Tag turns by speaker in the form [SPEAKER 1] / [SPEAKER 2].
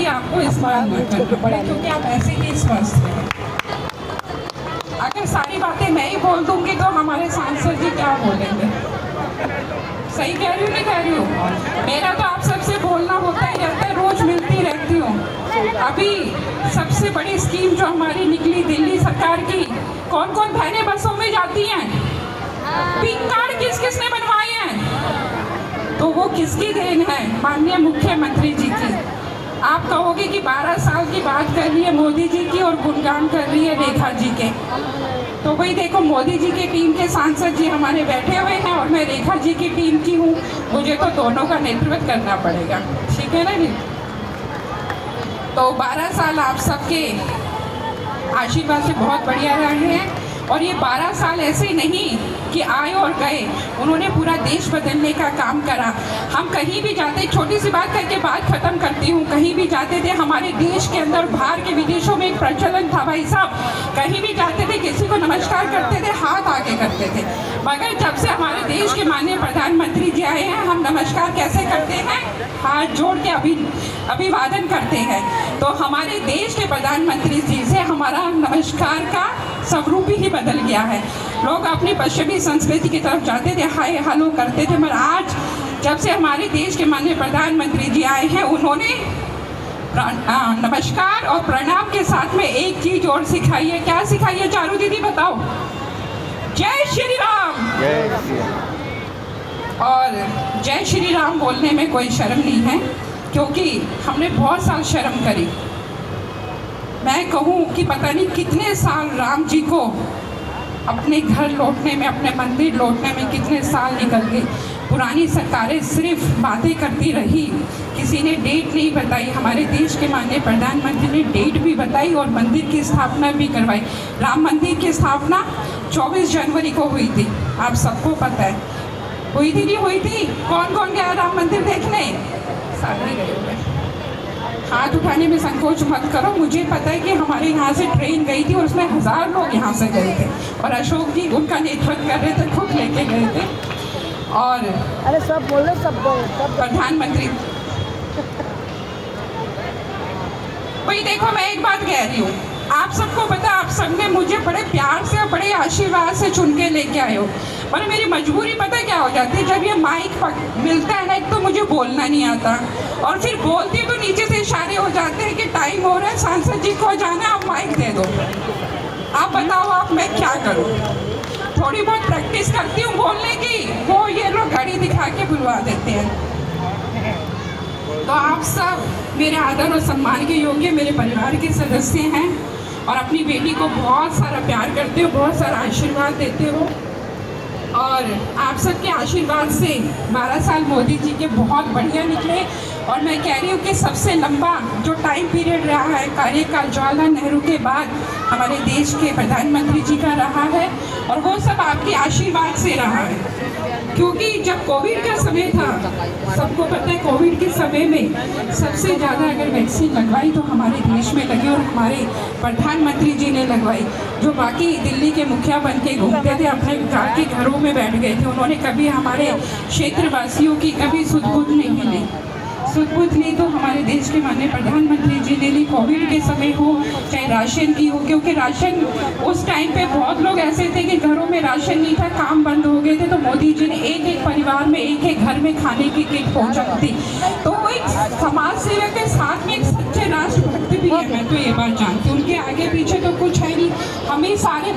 [SPEAKER 1] आपको इस्तेमाल न करना पड़े, क्योंकि आप ऐसे ही स्वस्थ हैं। अगर सारी बातें मैं ही बोल दूंगी तो हमारे सांसद जी क्या बोलेंगे? सही कह रही हूँ, नहीं कह रही हूँ? मेरा तो आप सबसे बोलना होता ही रहता है, रोज मिलती रहती हूँ। अभी सबसे बड़ी स्कीम जो हमारी निकली दिल्ली सरकार की, कौन कौन बहनें बसों में जाती हैं? पिंक कार्ड किस किस ने बनवाए हैं? तो वो किसकी देन है? माननीय मुख्यमंत्री जी की। आप कहोगे कि 12 साल की बात कर रही है मोदी जी की और गुणगान कर रही है रेखा जी के। तो वही देखो, मोदी जी की टीम के सांसद जी हमारे बैठे हुए हैं और मैं रेखा जी की टीम की हूँ। मुझे तो दोनों का नेतृत्व करना पड़ेगा, ठीक है ना जी? तो 12 साल आप सबके आशीर्वाद से बहुत बढ़िया रहे हैं। और ये 12 साल ऐसे नहीं कि आए और गए, उन्होंने पूरा देश बदलने का काम करा। हम कहीं भी जाते, छोटी सी बात करके बात खत्म करती हूँ, कहीं भी जाते थे हमारे देश के अंदर, बाहर के विदेशों में एक प्रचलन था भाई साहब, कहीं भी जाते थे किसी को नमस्कार करते थे, हाथ आगे करते थे। मगर जब से हमारे देश के माननीय प्रधानमंत्री जी आए हैं, हम नमस्कार कैसे करते हैं? हाथ जोड़ के अभिवादन करते हैं। तो हमारे देश के प्रधानमंत्री जी से हमारा नमस्कार का स्वरूप ही बदल गया है। लोग अपनी पश्चिमी संस्कृति की तरफ जाते थे, हाय हेलो करते थे, मगर आज जब से हमारे देश के माननीय प्रधानमंत्री जी आए हैं, उन्होंने नमस्कार और प्रणाम के साथ में एक चीज और सिखाई है। क्या सिखाई है चारू दीदी, बताओ? जय श्री राम।
[SPEAKER 2] जय श्री राम।
[SPEAKER 1] और जय श्री राम बोलने में कोई शर्म नहीं है, क्योंकि हमने बहुत साल शर्म करी। मैं कहूँ कि पता नहीं कितने साल राम जी को अपने घर लौटने में, अपने मंदिर लौटने में कितने साल निकल गए। पुरानी सरकारें सिर्फ बातें करती रही, किसी ने डेट नहीं बताई। हमारे देश के माननीय प्रधानमंत्री ने डेट भी बताई और मंदिर की स्थापना भी करवाई। राम मंदिर की स्थापना 24 जनवरी को हुई थी, आप सबको पता है। हुई थी नहीं हुई थी? कौन कौन गया राम मंदिर देखने? सारे गए हुए। हाथ उठाने में संकोच मत करो, मुझे पता है कि हमारे यहाँ से ट्रेन गई थी और उसमें 1000 लोग यहाँ से गए थे और अशोक जी उनका नेतृत्व कर रहे थे, खुद लेके गए थे। और
[SPEAKER 2] अरे सब बोलो, सब
[SPEAKER 1] प्रधानमंत्री भाई देखो, मैं एक बात कह रही हूँ, आप सबको पता, आप सबने मुझे बड़े प्यार से और बड़े आशीर्वाद से चुन के लेके आए हो। पर मेरी मजबूरी पता क्या हो जाती है, जब ये माइक मिलता है ना, एक तो मुझे बोलना नहीं आता और फिर बोलती तो नीचे से इशारे हो जाते हैं कि टाइम हो रहा है, सांसद जी को जाना, आप माइक दे दो। आप बताओ, आप मैं क्या करूँ? थोड़ी बहुत प्रैक्टिस करती हूँ बोलने की, वो ये लोग घड़ी दिखा के बुलवा देते हैं। तो आप सब मेरे आदर और सम्मान के योग्य मेरे परिवार के सदस्य हैं और अपनी बेटी को बहुत सारा प्यार करते हो, बहुत सारा आशीर्वाद देते हो। और आप सबके आशीर्वाद से 12 साल मोदी जी के बहुत बढ़िया निकले। और मैं कह रही हूँ कि सबसे लंबा जो टाइम पीरियड रहा है कार्यकाल जवाहरलाल नेहरू के बाद हमारे देश के प्रधानमंत्री जी का रहा है, और वो सब आपके आशीर्वाद से रहा है। क्योंकि जब कोविड का समय था, सबको पता है कोविड के समय में सबसे ज़्यादा अगर वैक्सीन लगवाई तो हमारे देश में लगी और हमारे प्रधानमंत्री जी ने लगवाई। जो बाकी दिल्ली के मुखिया बन के घूमते थे, अपने के घरों में बैठ गए थे, उन्होंने कभी हमारे क्षेत्रवासियों की कभी सुध-बुध नहीं ली। सुध-बुध ली तो हमारे देश के माननीय प्रधानमंत्री जी ने ली, कोविड के समय हो चाहे राशन की हो, क्योंकि राशन उस टाइम पे बहुत लोग ऐसे थे कि घरों में राशन नहीं था, काम बंद हो गए थे, तो मोदी जी ने एक एक परिवार में, एक एक घर में खाने की किट पहुंचाई थी। तो वो एक समाज सेवा के साथ में एक सच्चे राष्ट्रभक्त भी है, मैं तो ये बात जानती हूँ। उनके आगे पीछे तो कुछ है नहीं, हमें सारे